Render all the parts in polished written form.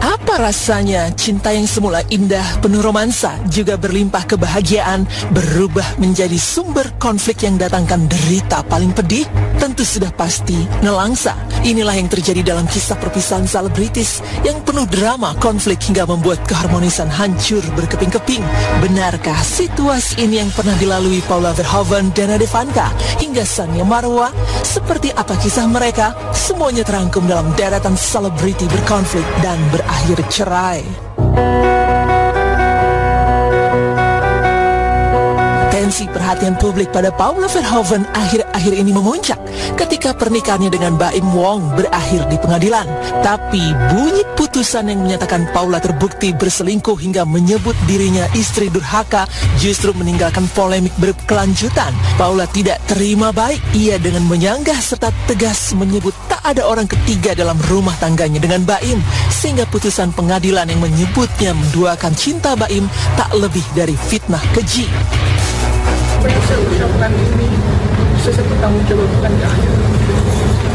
Apa rasanya cinta yang semula indah, penuh romansa, juga berlimpah kebahagiaan, berubah menjadi sumber konflik yang datangkan derita paling pedih? Tentu sudah pasti nelangsa. Inilah yang terjadi dalam kisah perpisahan selebritis yang penuh drama, konflik hingga membuat keharmonisan hancur berkeping-keping. Benarkah situasi ini yang pernah dilalui Paula Verhoeven dan Nade Vanca hingga Sania Marwa? Seperti apa kisah mereka? Semuanya terangkum dalam deretan selebriti berkonflik dan berakhir cerai. Tensi perhatian publik pada Paula Verhoeven akhir-akhir ini memuncak ketika pernikahannya dengan Baim Wong berakhir di pengadilan. Tapi bunyi putusan yang menyatakan Paula terbukti berselingkuh hingga menyebut dirinya istri durhaka justru meninggalkan polemik berkelanjutan. Paula tidak terima baik. Ia dengan menyanggah serta tegas menyebut tak ada orang ketiga dalam rumah tangganya dengan Baim, sehingga putusan pengadilan yang menyebutnya menduakan cinta Baim tak lebih dari fitnah keji. Apa yang saya ucapkan ini bisa saya pertanggungjawabkan di akhir.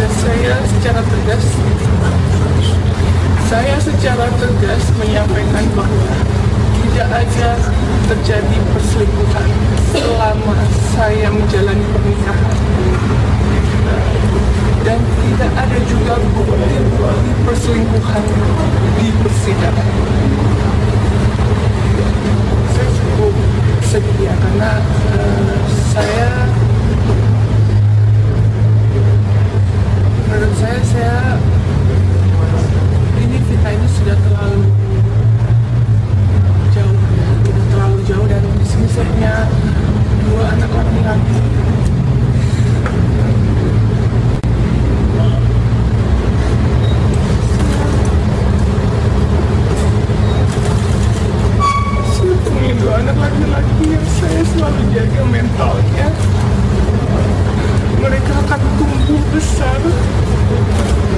Dan saya secara tegas menyampaikan bahwa tidak ada terjadi perselingkuhan selama saya menjalani pernikahan, dan tidak ada juga bukti perselingkuhan di persidangan. Saya cukup sedia karena menurut saya kita ini sudah terlalu jauh, dan di sini saya punya 2 anak laki-laki. Saya punya 2 anak laki-laki yang saya selalu jaga mentalnya. Mereka akan tumbuh besar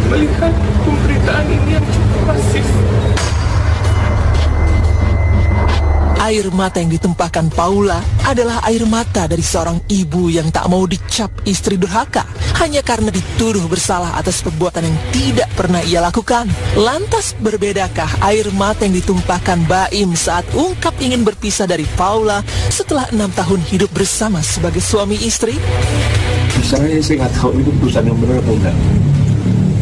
melihat pemberitaan ini yang cukup masif. Air mata yang ditumpahkan Paula adalah air mata dari seorang ibu yang tak mau dicap istri durhaka hanya karena dituduh bersalah atas perbuatan yang tidak pernah ia lakukan. Lantas berbedakah air mata yang ditumpahkan Baim saat ungkap ingin berpisah dari Paula setelah 6 tahun hidup bersama sebagai suami istri? Saya nggak tahu itu putusan yang benar atau enggak.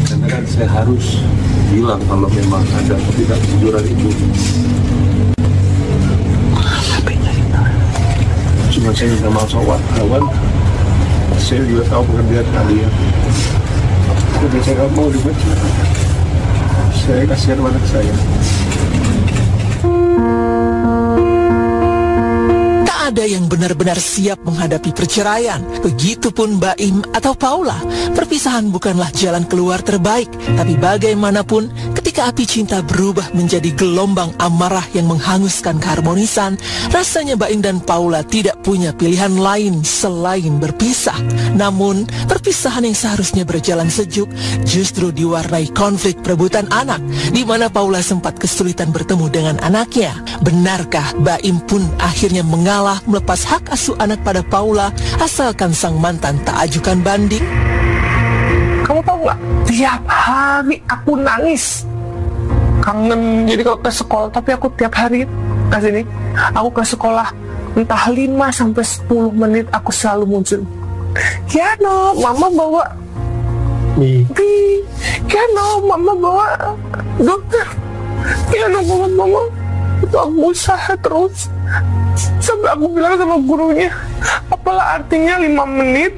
Karena kan saya harus bilang kalau memang ada ketidakjujuran itu. Cuma saya minta maaf sama wartawan. Saya juga tahu pekerjaan kalian. Jadi saya nggak mau dibaca. Saya kasihan anak saya. Ada yang benar-benar siap menghadapi perceraian. Begitupun Baim atau Paula. Perpisahan bukanlah jalan keluar terbaik. Tapi bagaimanapun, ketika api cinta berubah menjadi gelombang amarah yang menghanguskan keharmonisan, rasanya Baim dan Paula tidak punya pilihan lain selain berpisah. Namun, perpisahan yang seharusnya berjalan sejuk justru diwarnai konflik perebutan anak, di mana Paula sempat kesulitan bertemu dengan anaknya. Benarkah Baim pun akhirnya mengalah melepas hak asuh anak pada Paula asalkan sang mantan tak ajukan banding? Kamu tahu nggak? Tiap hari aku nangis. Kangen jadi kalau ke sekolah, tapi aku tiap hari ke sini. Aku ke sekolah entah 5-10 menit aku selalu muncul. Kiano, mama bawa Kiano, mama bawa dokter. Kiano, mama itu aku usaha terus sampai aku bilang sama gurunya, apalah artinya 5 menit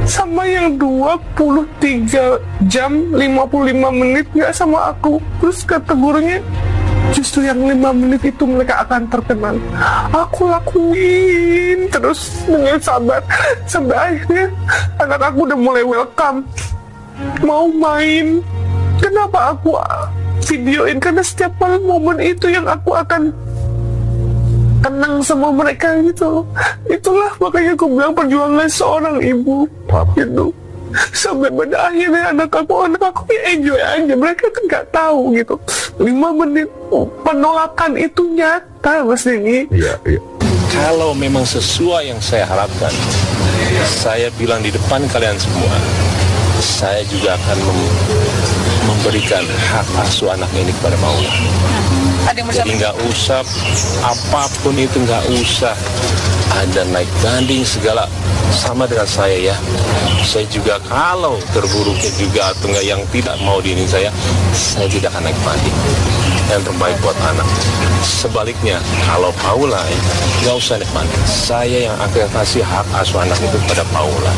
sama yang 23 jam 55 menit gak sama aku. Terus kata gurunya, justru yang 5 menit itu mereka akan terkenal. Aku lakuin terus dengan sabar sampai akhirnya anak aku udah mulai welcome, mau main. Kenapa aku videoin? Karena setiap momen itu yang aku akan kenang sama mereka gitu. Itulah makanya aku bilang perjuangan seorang ibu gitu. Sampai pada akhirnya anak aku ya enjoy aja. Mereka kan nggak tahu gitu. 5 menit penolakan itu nyata, Mas Denny. Iya. Kalau memang sesuai yang saya harapkan, saya bilang di depan kalian semua, saya juga akan memberikan hak asuh anak ini kepada Paula. Jadi nggak usah apapun itu, nggak usah ada naik banding segala, sama dengan saya ya. Saya juga kalau terburuknya juga atau nggak yang tidak mau diinin saya tidak akan naik banding. Yang terbaik buat anak. Sebaliknya, kalau Paula nggak usah naik banding. Saya yang akan kasih hak asuh anak itu kepada Paula.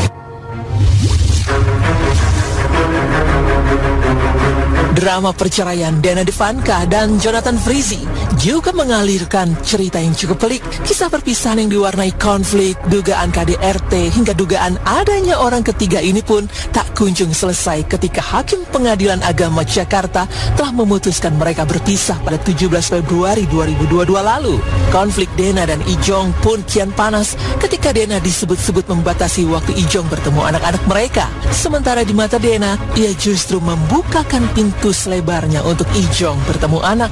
Drama perceraian Dana Devanka dan Jonathan Frizzy juga mengalirkan cerita yang cukup pelik. Kisah perpisahan yang diwarnai konflik, dugaan KDRT, hingga dugaan adanya orang ketiga ini pun tak kunjung selesai ketika Hakim Pengadilan Agama Jakarta telah memutuskan mereka berpisah pada 17 Februari 2022 lalu. Konflik Dana dan Ijong pun kian panas ketika Dana disebut-sebut membatasi waktu Ijong bertemu anak-anak mereka. Sementara di mata Dana, ia justru membukakan pintu selebarnya untuk Ijong bertemu anak.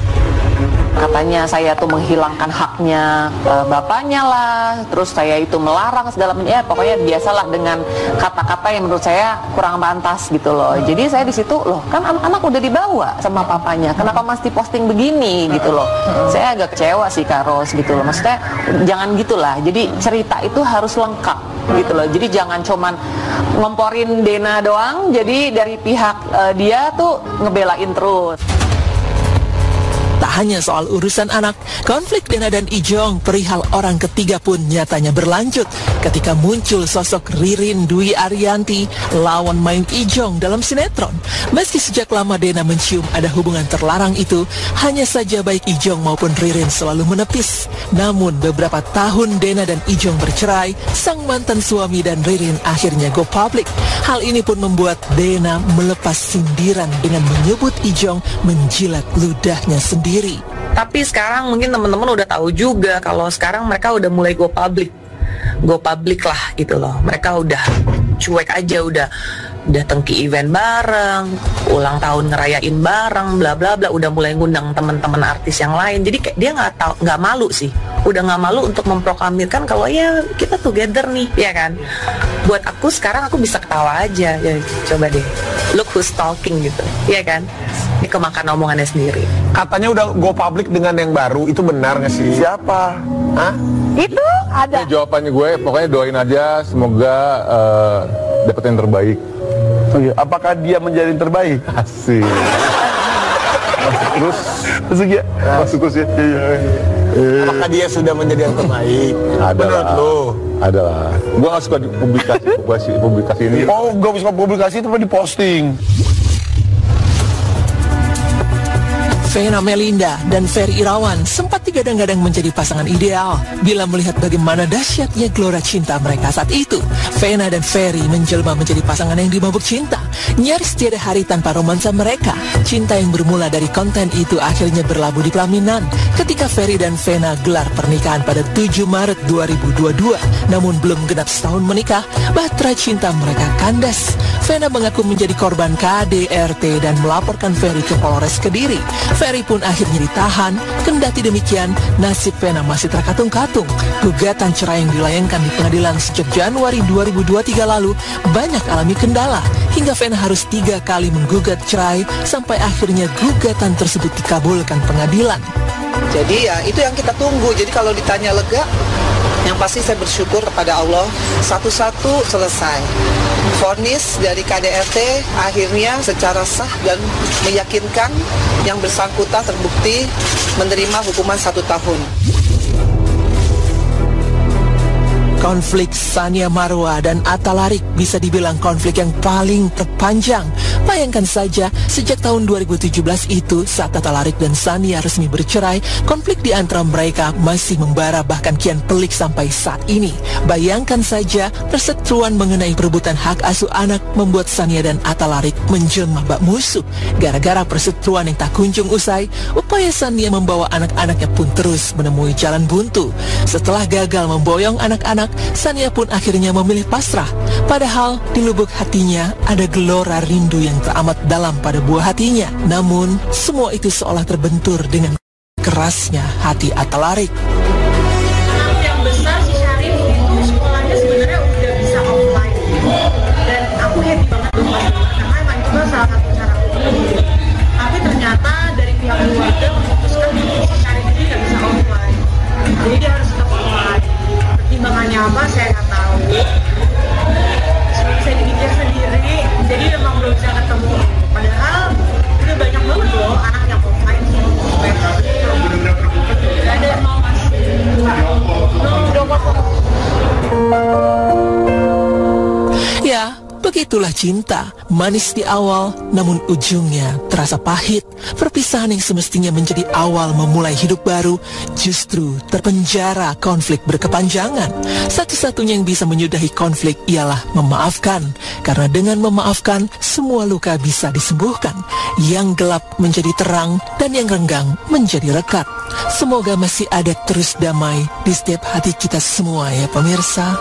Katanya saya tuh menghilangkan haknya bapaknya lah, terus saya itu melarang segala macam, ya pokoknya biasalah dengan kata-kata yang menurut saya kurang pantas gitu loh. Jadi saya di situ, loh kan anak-anak udah dibawa sama papanya, kenapa mesti posting begini gitu loh. Saya agak kecewa sih Kak Ros gitu loh, maksudnya jangan gitulah. Jadi cerita itu harus lengkap gitu loh. Jadi jangan cuman ngomporin Dena doang, jadi dari pihak dia tuh ngebelain terus. Tak hanya soal urusan anak, konflik Dana dan Ijong perihal orang ketiga pun nyatanya berlanjut ketika muncul sosok Ririn Dwi Ariyanti, lawan main Ijong dalam sinetron. Meski sejak lama Dana mencium ada hubungan terlarang itu, hanya saja baik Ijong maupun Ririn selalu menepis. Namun beberapa tahun Dana dan Ijong bercerai, sang mantan suami dan Ririn akhirnya go public. Hal ini pun membuat Dana melepas sindiran dengan menyebut Ijong menjilat ludahnya sendiri. Tapi sekarang mungkin teman-teman udah tahu juga kalau sekarang mereka udah mulai go public lah gitu loh. Mereka udah cuek aja, udah tengki event bareng, ulang tahun ngerayain bareng, bla bla bla, udah mulai ngundang teman-teman artis yang lain. Jadi kayak dia nggak malu sih, udah nggak malu untuk memproklamirkan kalau ya kita together nih, ya kan. Buat aku sekarang aku bisa ketawa aja, ya coba deh, look who's talking gitu, ya kan. Ini kemakan omongannya sendiri. Katanya udah go public dengan yang baru, itu benar nggak sih? Siapa? Hah? Itu ada. Jawabannya gue, pokoknya doain aja semoga dapet yang terbaik. Oh iya. Apakah dia menjadi yang terbaik? Asik. Masuk ya? Masuk terus ya? Apakah dia sudah menjadi yang terbaik? Ada menurut lah. lo? Ada lah. Gue gak suka publikasi ini. Oh, gak suka publikasi itu apa diposting? Vena Melinda dan Ferry Irawan sempat digadang-gadang menjadi pasangan ideal. Bila melihat bagaimana dahsyatnya gelora cinta mereka saat itu, Vena dan Ferry menjelma menjadi pasangan yang dimabuk cinta. Nyaris tiada hari tanpa romansa mereka. Cinta yang bermula dari konten itu akhirnya berlabuh di pelaminan ketika Ferry dan Vena gelar pernikahan pada 7 Maret 2022. Namun belum genap setahun menikah, bahtera cinta mereka kandas. Vena mengaku menjadi korban KDRT dan melaporkan Ferry ke Polres Kediri. Ferry pun akhirnya ditahan. Kendati demikian, nasib Vena masih terkatung-katung. Gugatan cerai yang dilayangkan di pengadilan sejak Januari 2023 lalu banyak alami kendala, hingga Vena harus 3 kali menggugat cerai sampai akhirnya gugatan tersebut dikabulkan pengadilan. Jadi ya itu yang kita tunggu. Jadi kalau ditanya lega, yang pasti saya bersyukur kepada Allah, satu-satu selesai. Vonis dari KDRT akhirnya secara sah dan meyakinkan yang bersangkutan terbukti menerima hukuman 1 tahun. Konflik Sania Marwa dan Atta Larik bisa dibilang konflik yang paling terpanjang. Bayangkan saja, sejak tahun 2017 itu, saat Atta Larik dan Sania resmi bercerai, konflik di antara mereka masih membara bahkan kian pelik sampai saat ini. Bayangkan saja, perseteruan mengenai perebutan hak asuh anak membuat Sania dan Atta Larik menjelma bak musuh. Gara-gara perseteruan yang tak kunjung usai, upaya Sania membawa anak-anaknya pun terus menemui jalan buntu. Setelah gagal memboyong anak-anak, Sania pun akhirnya memilih pasrah. Padahal di lubuk hatinya ada gelora rindu yang teramat dalam pada buah hatinya. Namun semua itu seolah terbentur dengan kerasnya hati Atta Larik. Anak yang besar si Syarif itu sekolahnya sebenarnya udah bisa offline, dan aku happy banget karena emang itu salah satu cara aku Itulah cinta, manis di awal, namun ujungnya terasa pahit. Perpisahan yang semestinya menjadi awal memulai hidup baru, justru terpenjara konflik berkepanjangan. Satu-satunya yang bisa menyudahi konflik ialah memaafkan. Karena dengan memaafkan, semua luka bisa disembuhkan. Yang gelap menjadi terang, dan yang renggang menjadi rekat. Semoga masih ada terus damai di setiap hati kita semua ya pemirsa.